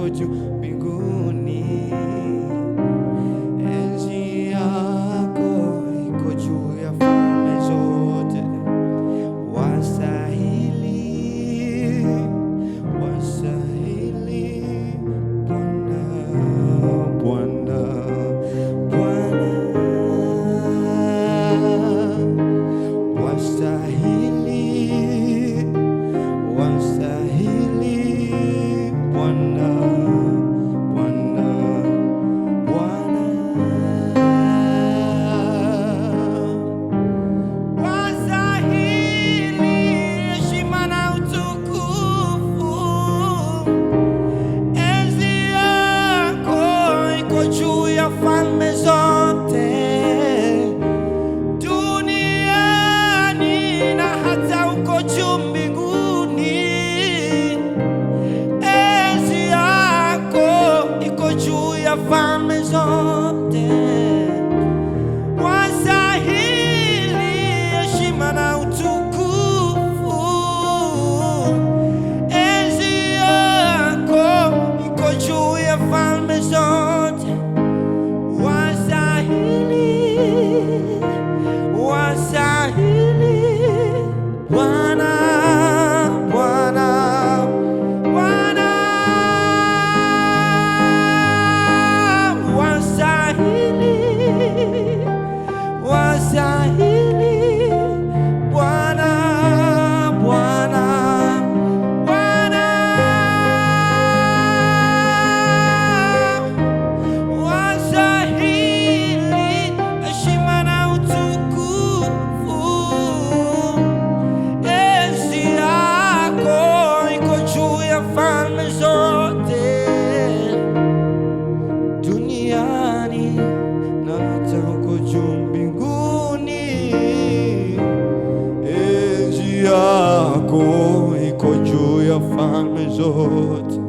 uko juu mbinguni. Enzi yako iko juu ya falme zote. Wastahili, wastahili Bwana, Bwana, Bwana. Wastahili, wastahili Bwana, Bwana, Bwana. Wastahili heshima na utukufu. Enzi yako iko juu ya falme zote duniani na hata uko juu mbinguni. Enzi yako iko juu ya falme zote. Wastahili heshima na utukufu. Enzi yako iko juu ya falme zote. Wastahili, wastahili Bwana, Bwana, Bwana. Wastahili, wastahili Bwana, Bwana, Bwana. Wastahili heshima na utukufu. Enzi yako iko juu ya falme zote duniani na hata uko juu mbinguni. Enzi yako iko juu ya falme zote.